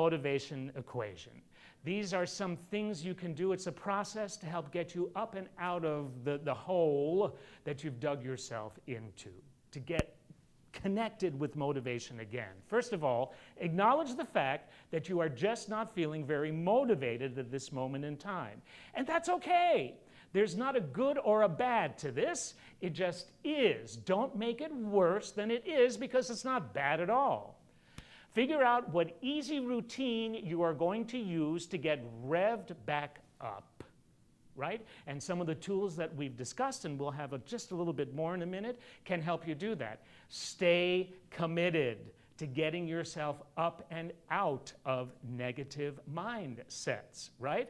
motivation equation. These are some things you can do. It's a process to help get you up and out of the hole that you've dug yourself into, to get connected with motivation again. First of all, acknowledge the fact that you are just not feeling very motivated at this moment in time. And that's okay. There's not a good or a bad to this. It just is. Don't make it worse than it is, because it's not bad at all. Figure out what easy routine you are going to use to get revved back up, right? And some of the tools that we've discussed, and we'll have just a little bit more in a minute, can help you do that. Stay committed to getting yourself up and out of negative mindsets, right?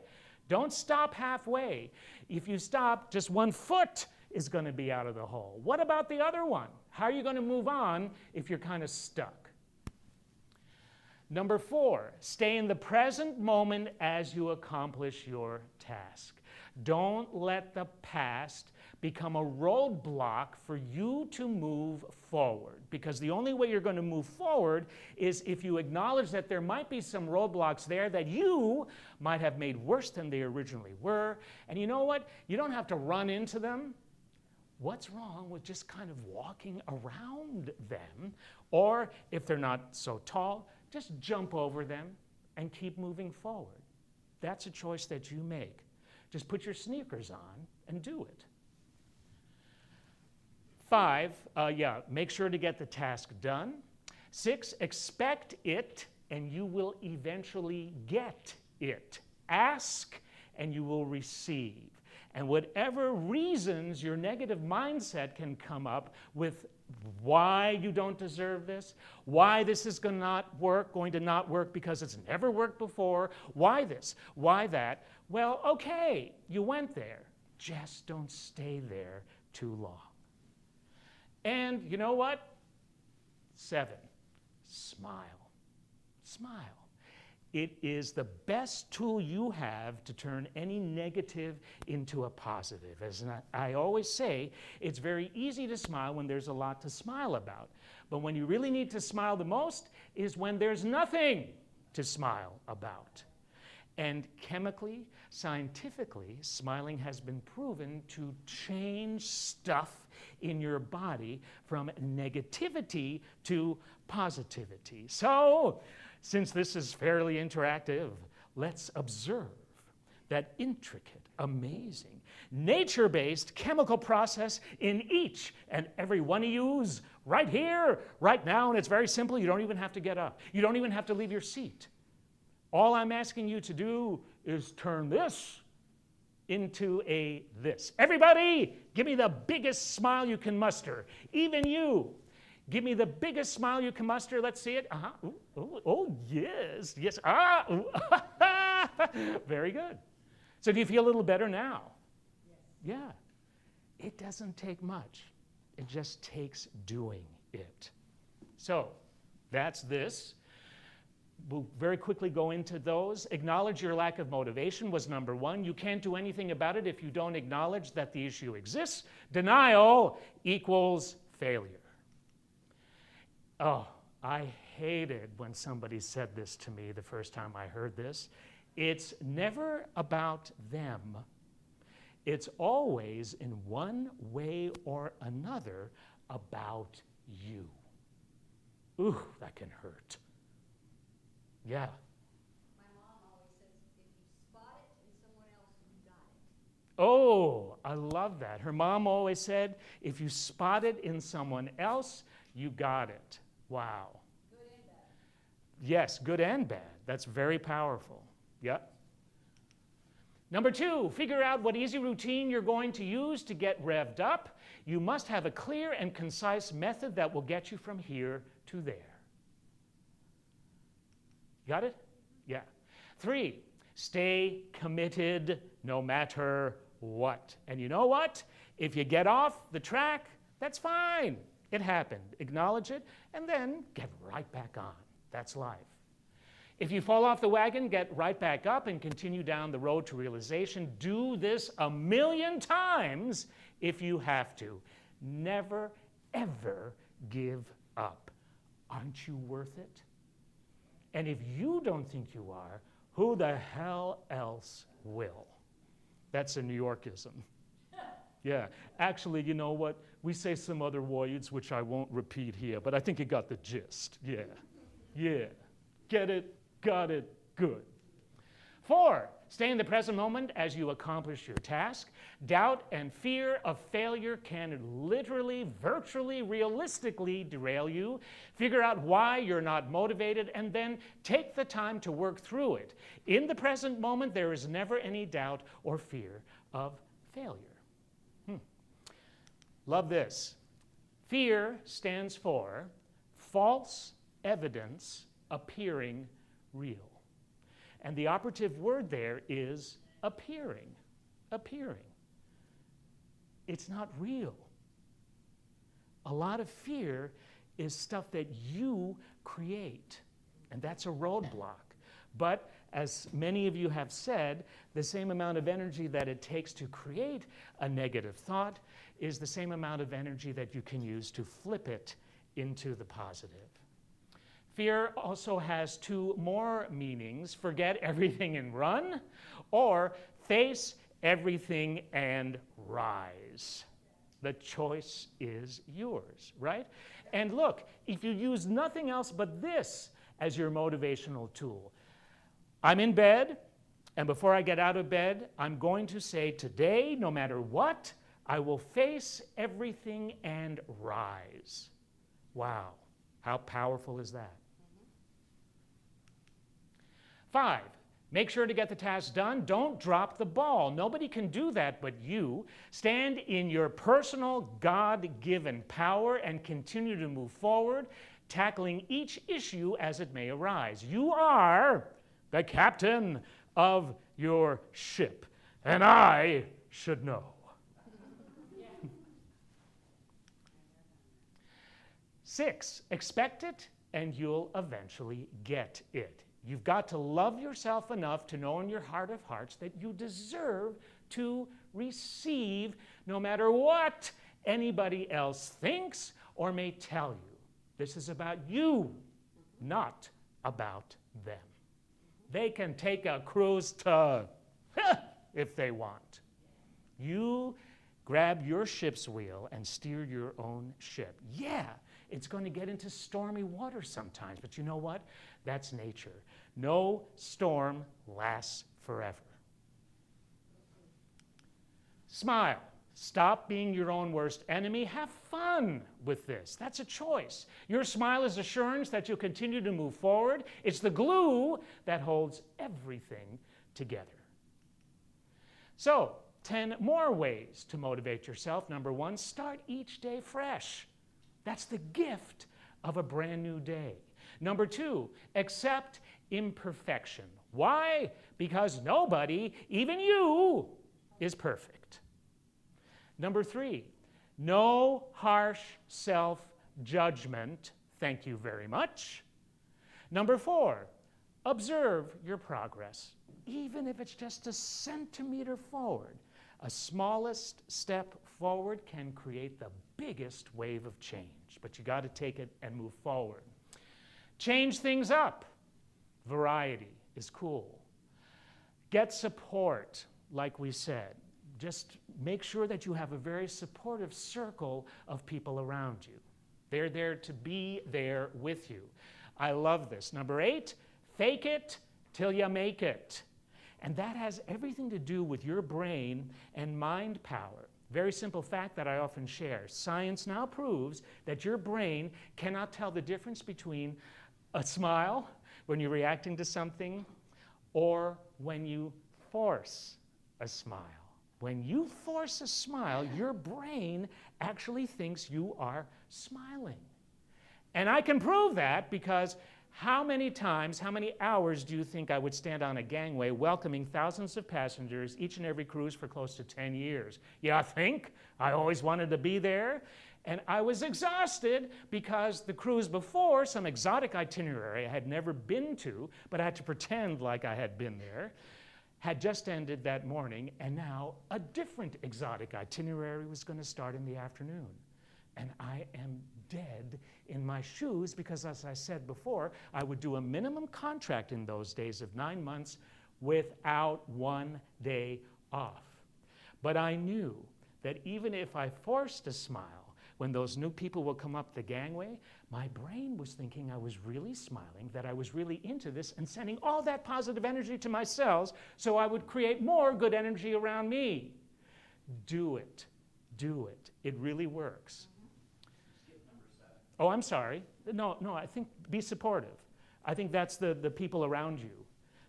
Don't stop halfway. If you stop, just one foot is going to be out of the hole. What about the other one? How are you going to move on if you're kind of stuck? Number 4, stay in the present moment as you accomplish your task. Don't let the past become a roadblock for you to move forward, because the only way you're going to move forward is if you acknowledge that there might be some roadblocks there that you might have made worse than they originally were. And you know what? You don't have to run into them. What's wrong with just kind of walking around them? Or if they're not so tall, just jump over them and keep moving forward. That's a choice that you make. Just put your sneakers on and do it. 5, make sure to get the task done. 6, expect it and you will eventually get it. Ask and you will receive. And whatever reasons your negative mindset can come up with why you don't deserve this, why this is going to not work because it's never worked before, why this, why that, well, okay, you went there. Just don't stay there too long. And you know what? 7, smile. Smile. It is the best tool you have to turn any negative into a positive. As I always say, it's very easy to smile when there's a lot to smile about. But when you really need to smile the most is when there's nothing to smile about. And chemically, scientifically, smiling has been proven to change stuff in your body from negativity to positivity. So, since this is fairly interactive, let's observe that intricate, amazing, nature-based chemical process in each and every one of yous right here, right now, and it's very simple. You don't even have to get up. You don't even have to leave your seat. All I'm asking you to do is turn this into a this. Everybody, give me the biggest smile you can muster. Even you. Give me the biggest smile you can muster. Let's see it. Ooh, ooh, oh, yes. Yes. Ooh. Very good. So do you feel a little better now? Yes. Yeah. It doesn't take much. It just takes doing it. So that's this. We'll very quickly go into those. Acknowledge your lack of motivation was number 1. You can't do anything about it if you don't acknowledge that the issue exists. Denial equals failure. Oh, I hated when somebody said this to me the first time I heard this. It's never about them. It's always, in one way or another, about you. Ooh, that can hurt. Yeah. My mom always says, if you spot it in someone else, you got it. Oh, I love that. Her mom always said, if you spot it in someone else, you got it. Wow. Good and bad. Yes, good and bad. That's very powerful. Yep. Number 2, figure out what easy routine you're going to use to get revved up. You must have a clear and concise method that will get you from here to there. Got it? Yeah. 3, stay committed no matter what. And you know what? If you get off the track, that's fine. It happened. Acknowledge it, and then get right back on. That's life. If you fall off the wagon, get right back up and continue down the road to realization. Do this 1,000,000 times if you have to. Never, ever give up. Aren't you worth it? And if you don't think you are, who the hell else will? That's a New Yorkism. Yeah, actually, you know what? We say some other words which I won't repeat here, but I think you got the gist. Yeah, yeah. Get it? Got it? Good. 4, stay in the present moment as you accomplish your task. Doubt and fear of failure can literally, virtually, realistically derail you. Figure out why you're not motivated and then take the time to work through it. In the present moment, there is never any doubt or fear of failure. Love this. Fear stands for false evidence appearing real. And the operative word there is appearing. Appearing. It's not real. A lot of fear is stuff that you create, and that's a roadblock. But as many of you have said, the same amount of energy that it takes to create a negative thought is the same amount of energy that you can use to flip it into the positive. Fear also has 2 more meanings: forget everything and run, or face everything and rise. The choice is yours, right? And look, if you use nothing else but this as your motivational tool, I'm in bed, and before I get out of bed, I'm going to say, today, no matter what, I will face everything and rise. Wow, how powerful is that? 5, make sure to get the task done. Don't drop the ball. Nobody can do that but you. Stand in your personal God-given power and continue to move forward, tackling each issue as it may arise. You are the captain of your ship, and I should know. 6, expect it and you'll eventually get it. You've got to love yourself enough to know in your heart of hearts that you deserve to receive no matter what anybody else thinks or may tell you. This is about you, not about them. They can take a cruise to if they want. You grab your ship's wheel and steer your own ship. Yeah, it's going to get into stormy water sometimes, but you know what? That's nature. No storm lasts forever. Smile. Stop being your own worst enemy. Have fun with this. That's a choice. Your smile is assurance that you'll continue to move forward. It's the glue that holds everything together. So, 10 more ways to motivate yourself. Number 1, start each day fresh. That's the gift of a brand new day. Number 2, accept imperfection. Why? Because nobody, even you, is perfect. Number 3, no harsh self-judgment. Thank you very much. Number 4, observe your progress, even if it's just a centimeter forward. A smallest step forward can create the biggest wave of change, but you got to take it and move forward. Change things up. Variety is cool. Get support, like we said. Just make sure that you have a very supportive circle of people around you. They're there to be there with you. I love this. Number 8, fake it till you make it. And that has everything to do with your brain and mind power. Very simple fact that I often share. Science now proves that your brain cannot tell the difference between a smile when you're reacting to something or when you force a smile. When you force a smile, your brain actually thinks you are smiling. And I can prove that because how many times, how many hours do you think I would stand on a gangway welcoming thousands of passengers each and every cruise for close to 10 years? Yeah, I think I always wanted to be there. And I was exhausted because the cruise before, some exotic itinerary I had never been to, but I had to pretend like I had been there, had just ended that morning, and now a different exotic itinerary was going to start in the afternoon. And I am dead in my shoes because, as I said before, I would do a minimum contract in those days of 9 months without 1 day off. But I knew that even if I forced a smile when those new people would come up the gangway, my brain was thinking I was really smiling, that I was really into this and sending all that positive energy to my cells so I would create more good energy around me. Do it. Do it. It really works. Oh, I'm sorry. No, I think be supportive. I think that's the people around you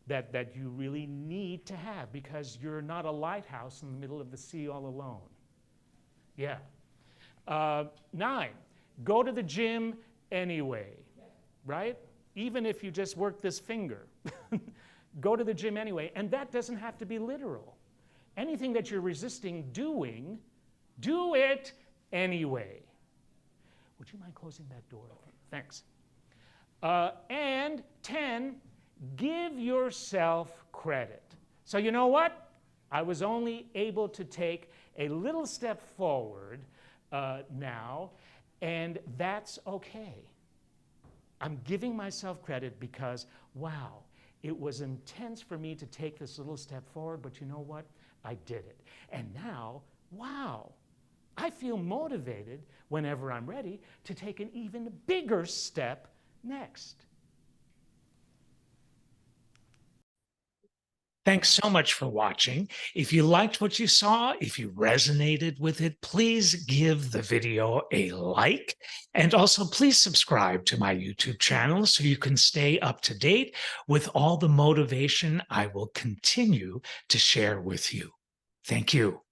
that you really need to have, because you're not a lighthouse in the middle of the sea all alone. Yeah. 9, go to the gym anyway, right? Even if you just work this finger. Go to the gym anyway. And that doesn't have to be literal. Anything that you're resisting doing, do it anyway. Would you mind closing that door? Thanks. And 10, give yourself credit. So you know what? I was only able to take a little step forward now, and that's okay. I'm giving myself credit because, wow, it was intense for me to take this little step forward, but you know what? I did it. And now, wow, I feel motivated whenever I'm ready to take an even bigger step next. Thanks so much for watching. If you liked what you saw, if you resonated with it, please give the video a like. And also, please subscribe to my YouTube channel so you can stay up to date with all the motivation I will continue to share with you. Thank you.